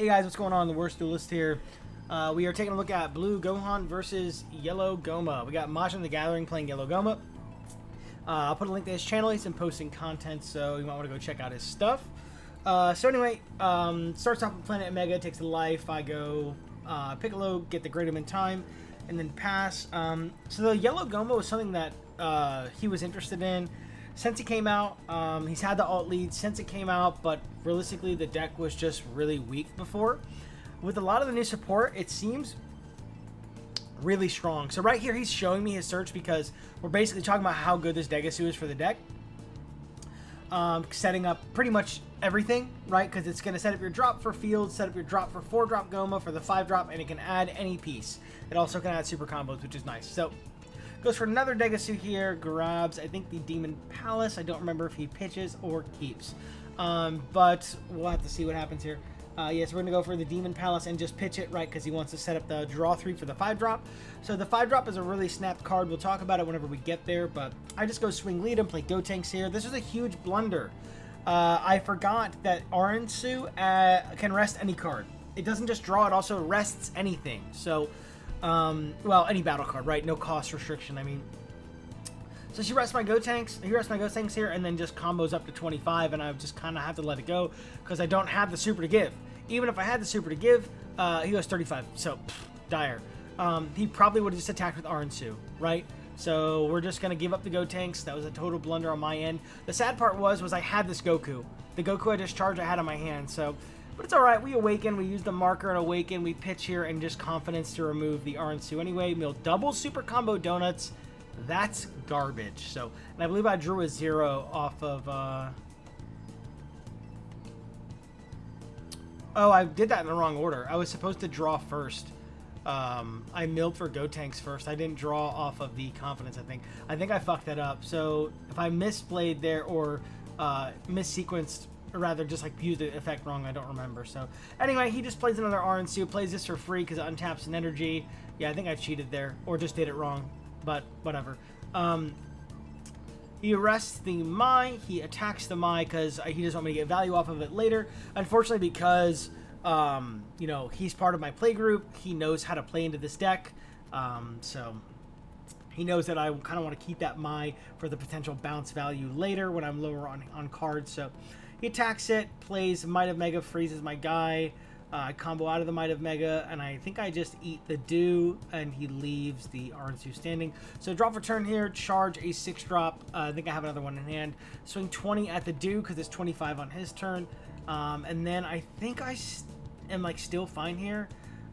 Hey guys, what's going on? The Worst Duelist here. We are taking a look at Blue Gohan versus Yellow Gomah. We got Majin the Gathering playing Yellow Gomah. I'll put a link to his channel. He's been posting content, so you might want to go check out his stuff. So anyway, starts off with Planet Mega, takes the life. I go Piccolo, get the Great in time, and then pass. So the Yellow Gomah was something that he was interested in. Since he came out, he's had the alt lead since it came out, but realistically the deck was just really weak before. With a lot of the new support, it seems really strong. So right here he's showing me his search because we're basically talking about how good this Degasu is for the deck. Setting up pretty much everything, right? Because it's going to set up your drop for field, set up your drop for 4-drop Gomah, for the 5-drop, and it can add any piece. It also can add super combos, which is nice. So goes for another Degasu here, grabs, I think, the Demon Palace. I don't remember if he pitches or keeps. But we'll have to see what happens here. Yes, we're going to go for the Demon Palace and just pitch it, right, because he wants to set up the draw 3 for the 5-drop. So the 5-drop is a really snap card. We'll talk about it whenever we get there, but I just go swing lead and play Gotenks here. This is a huge blunder. I forgot that Aransu can rest any card. It doesn't just draw, it also rests anything. So well, any battle card, right? No cost restriction, I mean. So she rests my Gotenks, he rests my Gotenks here, and then just combos up to 25, and I just kind of have to let it go, because I don't have the super to give. Even if I had the super to give, he goes 35, so, dire. He probably would have just attacked with Aransu, right? So we're just going to give up the Gotenks. That was a total blunder on my end. The sad part was I had this Goku. The Goku I discharged I had in my hand, so. But it's alright, we awaken, we use the marker and awaken, we pitch here, and just confidence to remove the Aransu anyway. We'll double super combo donuts. That's garbage. So, and I believe I drew a 0 off of, oh, I did that in the wrong order. I was supposed to draw first. I milled for Gotenks first. I didn't draw off of the confidence, I think. I think I fucked that up. So, if I misplayed there or missequenced, or rather just like used the effect wrong, I don't remember. So anyway, he just plays another Aransu, plays this for free because it untaps an energy. Yeah, I think I cheated there, or just did it wrong, but whatever. He arrests the Mai, he attacks the Mai because he doesn't want me to get value off of it later. Unfortunately, because you know, he's part of my play group, he knows how to play into this deck, so he knows that I kind of want to keep that Mai for the potential bounce value later when I'm lower on cards. So he attacks it, plays Might of Mega, freezes my guy. I combo out of the Might of Mega, and I think I just eat the Dew, and he leaves the Aransu standing. So drop for turn here, charge a 6-drop. I think I have another one in hand. Swing 20 at the Dew because it's 25 on his turn. And then I think I am like still fine here.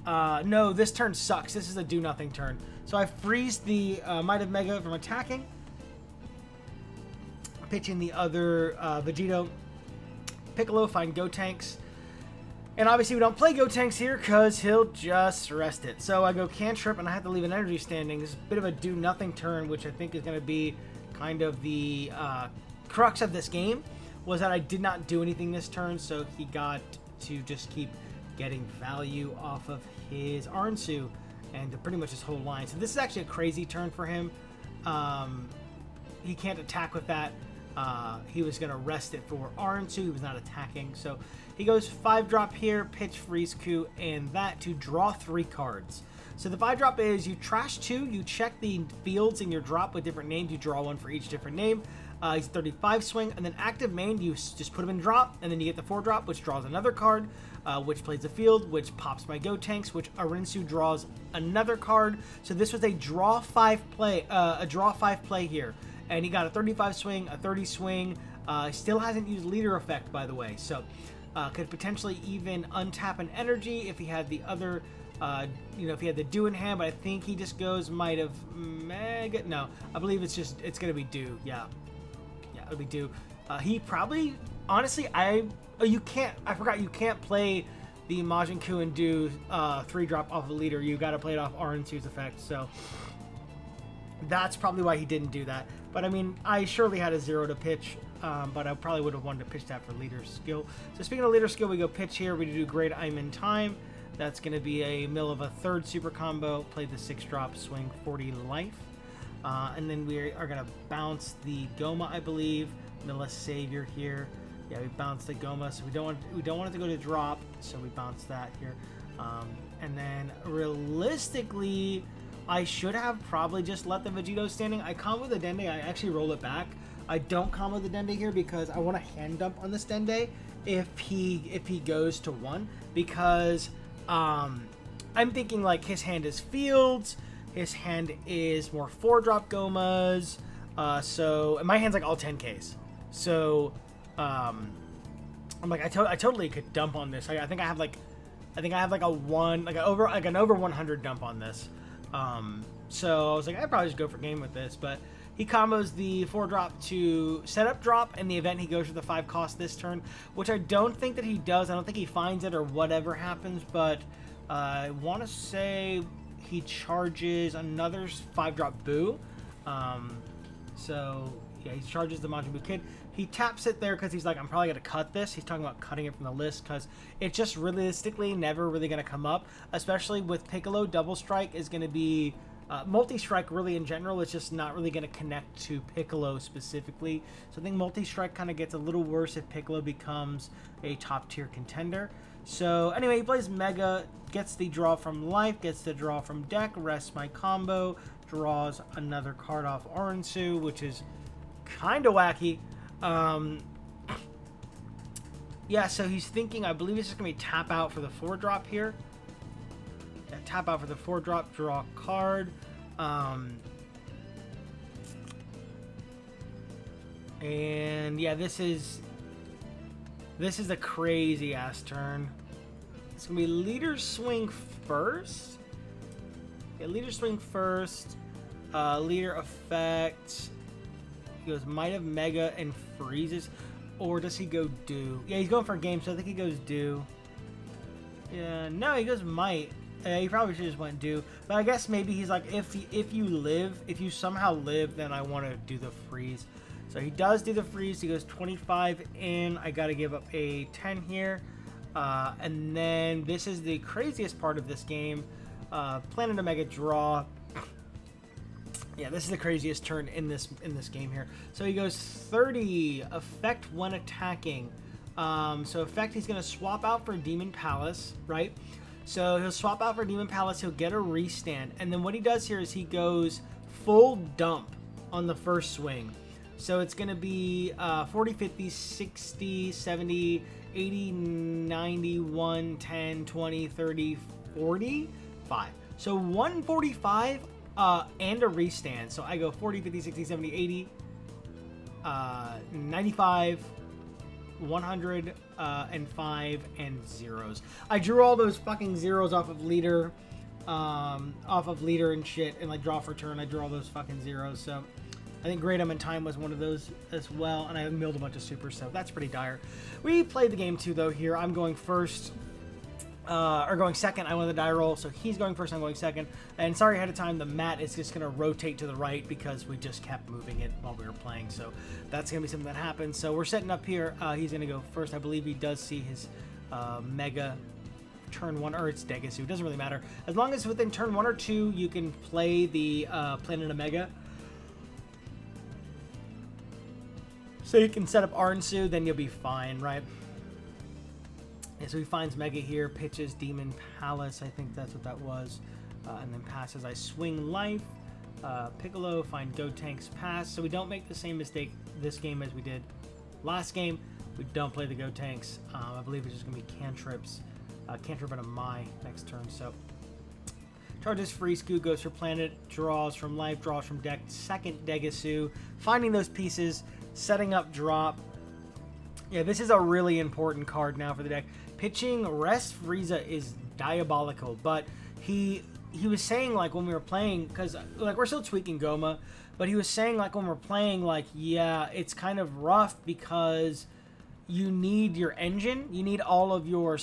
No, this turn sucks. This is a do-nothing turn. So I freeze the Might of Mega from attacking. Pitching the other Vegito. Piccolo, find Gotenks. And obviously we don't play Gotenks here because he'll just rest it. So I go cantrip and I have to leave an energy standing. This is a bit of a do-nothing turn, which I think is going to be kind of the crux of this game, was that I did not do anything this turn, so he got to just keep getting value off of his Aransu and pretty much his whole line. So this is actually a crazy turn for him. He can't attack with that. He was going to rest it for Aransu. He was not attacking. So he goes 5-drop here, pitch Freeze Coup, and that to draw 3 cards. So the 5-drop is you trash 2, you check the fields in your drop with different names, you draw 1 for each different name. He's 35 swing, and then active main, you just put him in drop, and then you get the 4-drop, which draws another card, which plays the field, which pops my Gotenks, which Aransu draws another card. So this was a draw 5 play, here. And he got a 35 swing, a 30 swing. Still hasn't used leader effect, by the way. So could potentially even untap an energy if he had the other, you know, if he had the Dew in hand. But I think he just goes Might of Mega. No, I believe it's going to be Dew. Yeah, it'll be Dew. He probably, honestly, I forgot you can't play the Majin Ku and Dew 3-drop off a leader. You got to play it off Aransu's effect. So that's probably why he didn't do that. But I mean, I surely had a 0 to pitch, but I probably would have wanted to pitch that for leader skill. So speaking of leader skill, we go pitch here. We do Great I'm in Time. That's going to be a mill of a 3rd super combo. Play the 6-drop, swing 40 life. And then we are going to bounce the Gomah, I believe. Mill a Savior here. Yeah, we bounced the Gomah, so we don't want it to go to drop. so we bounce that here. And then realistically, I should have probably just let the Vegito standing. I combo the Dende, I actually roll it back. I don't combo the Dende here because I want to hand dump on this Dende if he goes to 1, because I'm thinking like his hand is fields, his hand is more 4-drop Gomahs, so and my hand's like all 10Ks. So I'm like I totally could dump on this. I think I have like an over 100 dump on this. So I was like, I'd probably just go for game with this, but he combos the 4-drop to setup drop in the event he goes for the 5 cost this turn, which I don't think that he does. I don't think he finds it or whatever happens, but I want to say he charges another 5-drop Boo. So yeah, he charges the Majin Buu Kid. He taps it there because he's like, I'm probably going to cut this. He's talking about cutting it from the list because it's just realistically never really going to come up, especially with Piccolo. Double Strike is going to be... multi-strike really in general is just not really going to connect to Piccolo specifically. So I think multi-strike kind of gets a little worse if Piccolo becomes a top tier contender. So anyway, he plays Mega, gets the draw from life, gets the draw from deck, rests my combo, draws another card off Aransu, which is kind of wacky. Yeah, so he's thinking, I believe it's just going to be tap out for the 4-drop here. Yeah, tap out for the 4-drop, draw a card. And yeah, this is a crazy ass turn. It's gonna be leader swing first. Yeah, leader swing first. Leader effect. He goes Might of Mega and freezes. Or does he go Do? Yeah, he's going for a game, so I think he goes Do. Yeah, no, he goes Might. He probably should just went Do. But I guess maybe he's like, if you somehow live, then I want to do the freeze. So he does do the freeze. He goes 25 in. I got to give up a 10 here. And then this is the craziest part of this game. Planet Omega draw. Yeah, this is the craziest turn in this game here. So he goes 30 effect when attacking. So effect, he's going to swap out for Demon Palace, right? So he'll swap out for Demon Palace. He'll get a restand. And then what he does here is he goes full dump on the first swing. So it's going to be 40, 50, 60, 70, 80, 90, 1, 10, 20, 30, 45. So 145 and a restand. So I go 40, 50, 60, 70, 80, 95, 100, and 5, and zeros. I drew all those fucking zeros off of leader and shit, and like draw for turn. I drew all those fucking zeros. So I think Great Element Time was one of those as well, and I milled a bunch of supers, so that's pretty dire. We played the game 2 though here. I'm going first, or going second. I won the die roll, so he's going first, I'm going second. And sorry ahead of time, the mat is just going to rotate to the right because we just kept moving it while we were playing, so that's going to be something that happens. So we're setting up here. He's going to go first. I believe he does see his Mega turn 1, or it's Degasu. It doesn't really matter. As long as within turn 1 or 2, you can play the Planet Omega. So you can set up Aransu, then you'll be fine, right? And so he finds Mega here, pitches Demon Palace, I think that's what that was, and then passes. I swing life, Piccolo, find Gotenks, pass. So we don't make the same mistake this game as we did last game. We don't play the Gotenks. I believe it's just going to be cantrips. Cantrip and a Mai next turn. So charges Freeze Goo, goes for Planet, draws from life, draws from deck, second Degasu, finding those pieces, setting up drop. Yeah, this is a really important card now for the deck. Pitching Rest Frieza is diabolical, but he was saying, like, when we were playing, because like we're still tweaking Gomah, but he was saying, like, when we're playing, like, yeah, it's kind of rough because you need your engine, you need all of your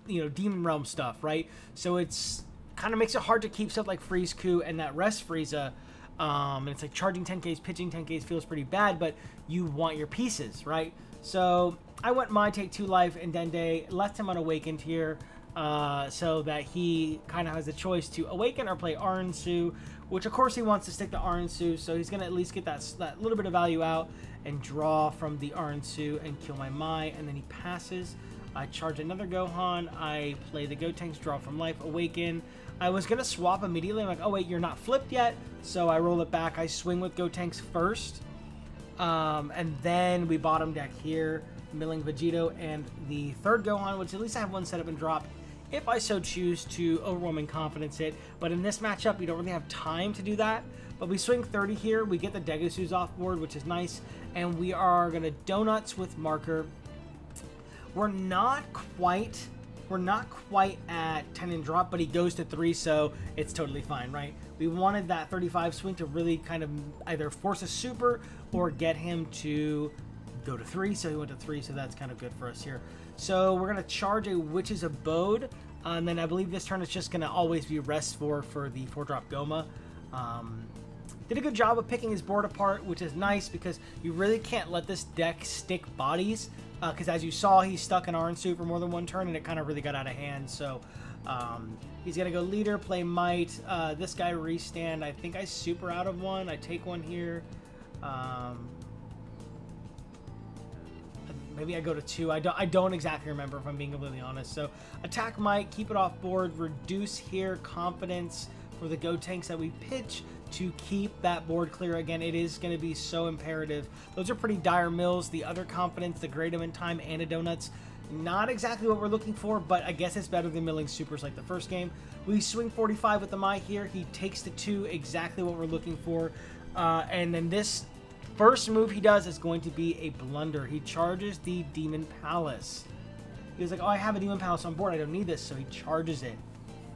you know, Demon Realm stuff, right? So it's kind of makes it hard to keep stuff like Freeze Coup and that Rest Frieza. And it's like charging 10Ks, pitching 10Ks feels pretty bad, but you want your pieces, right? So I went Mai, take 2 life, and Dende, left him unawakened here, so that he kind of has a choice to awaken or play Aransu, which of course he wants to stick to Aransu, so he's going to at least get that little bit of value out and draw from the Aransu and kill my Mai, and then he passes. I charge another Gohan. I play the Gotenks, draw from life, awaken. I was going to swap immediately. I'm like, oh wait, you're not flipped yet. So I roll it back. I swing with Gotenks first. And then we bottom deck here, milling Vegito and the third Gohan, which at least I have one set up and drop if I so choose to overwhelming confidence it. But in this matchup, we don't really have time to do that. But we swing 30 here. We get the Degusus off board, which is nice. And we are going to Donuts with marker. We're not quite at 10 and drop, but he goes to 3, so it's totally fine, right? We wanted that 35 swing to really kind of either force a super or get him to go to 3, so he went to 3, so that's kind of good for us here. So we're going to charge a Witch's Abode, and then I believe this turn is just going to always be rest for the 4-drop Gomah. Did a good job of picking his board apart, which is nice because you really can't let this deck stick bodies, because as you saw, he's stuck in Orange Suit for more than one turn, and it kind of really got out of hand. So he's going to go leader, play Might. This guy restand. I think I super out of one. I take one here. Maybe I go to 2. I don't exactly remember, if I'm being completely honest. So attack Might, keep it off board, reduce here confidence for the Gotenks that we pitch to keep that board clear. Again, it is going to be so imperative. Those are pretty dire mills. The other confidence, the Great in Time, and a Donuts, not exactly what we're looking for, but I guess it's better than milling supers like the first game. We swing 45 with the Might here. He takes the 2, exactly what we're looking for. And then this first move he does is going to be a blunder. He charges the Demon Palace. He was like, oh, I have a Demon Palace on board. I don't need this, so he charges it.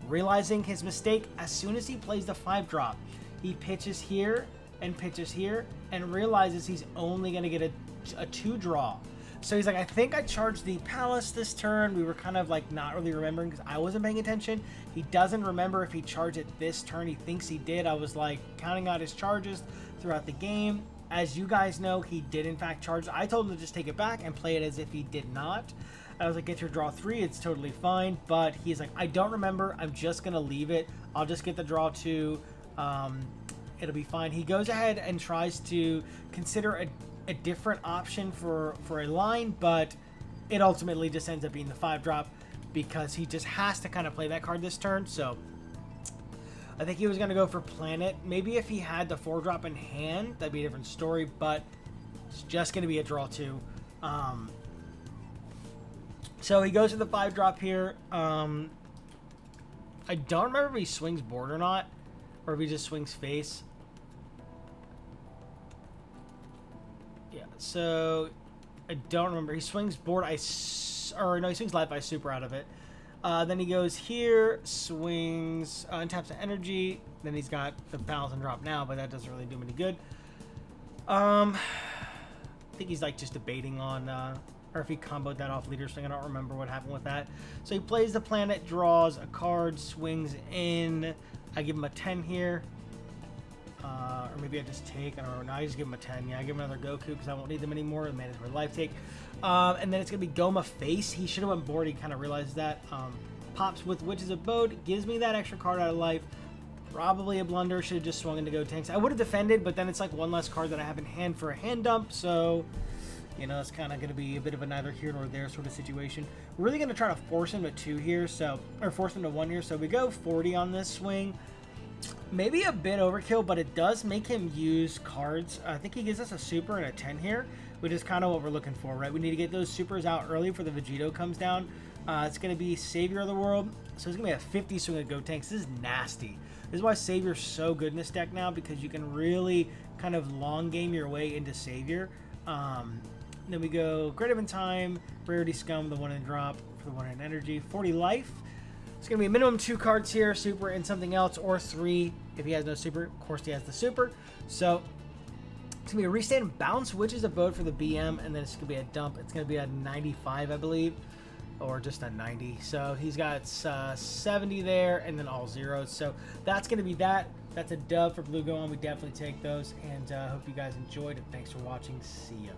Realizing his mistake, as soon as he plays the 5-drop, he pitches here and realizes he's only going to get a 2-draw. So he's like, I think I charged the Palace this turn. We were kind of like not really remembering because I wasn't paying attention. He doesn't remember if he charged it this turn. He thinks he did. I was like counting out his charges throughout the game. As you guys know, he did in fact charge. I told him to just take it back and play it as if he did not. I was like, get your draw 3. It's totally fine. But he's like, I don't remember. I'm just going to leave it. I'll just get the draw 2. It'll be fine. He goes ahead and tries to consider a different option for a line, but it ultimately just ends up being the 5-drop because he just has to kind of play that card this turn. So I think he was going to go for Planet. Maybe if he had the 4-drop in hand, that'd be a different story, but it's just going to be a draw 2. So he goes to the 5-drop here. I don't remember if he swings board or not, or if he just swings face. Yeah, so I don't remember. He swings board, he swings life, I super out of it. Then he goes here, swings, and taps the energy. Then he's got the balance and drop now, but that doesn't really do him any good. I think he's like just debating on, or if he comboed that off leader swing. I don't remember what happened with that. So he plays the planet, draws a card, swings in. I give him a 10 here. Or maybe I just take, I don't know. Now I just give him a 10. Yeah, I give him another Goku because I won't need them anymore. The mandatory life take. And then it's going to be Gomah face. He should have went board. He kind of realized that. Pops with Witch's Abode. Gives me that extra card out of life. Probably a blunder. Should have just swung into Gotenks. I would have defended, but then it's like one less card that I have in hand for a hand dump. So, you know, it's kind of going to be a bit of a neither here nor there sort of situation. We're really going to try to force him to 2 here. So, or force him to 1 here. So we go 40 on this swing. Maybe a bit overkill, but it does make him use cards. I think he gives us a super and a 10 here, which is kind of what we're looking for, right? We need to get those supers out early before the Vegito comes down. It's going to be Savior of the World. So it's going to be a 50 swing of Gotenks. This is nasty. This is why Savior's so good in this deck now, because you can really kind of long game your way into Savior. Then we go Great in Time, Rarity Scum, the 1 in drop for the 1 in energy, 40 life. It's going to be a minimum 2 cards here, super and something else, or 3 if he has no super. Of course, he has the super. So it's going to be a restand bounce, which is a vote for the BM, and then it's going to be a dump. It's going to be a 95, I believe, or just a 90. So he's got 70 there, and then all zeros. So that's going to be that. That's a dub for Blue Gohan. We definitely take those, and hope you guys enjoyed it. Thanks for watching. See ya.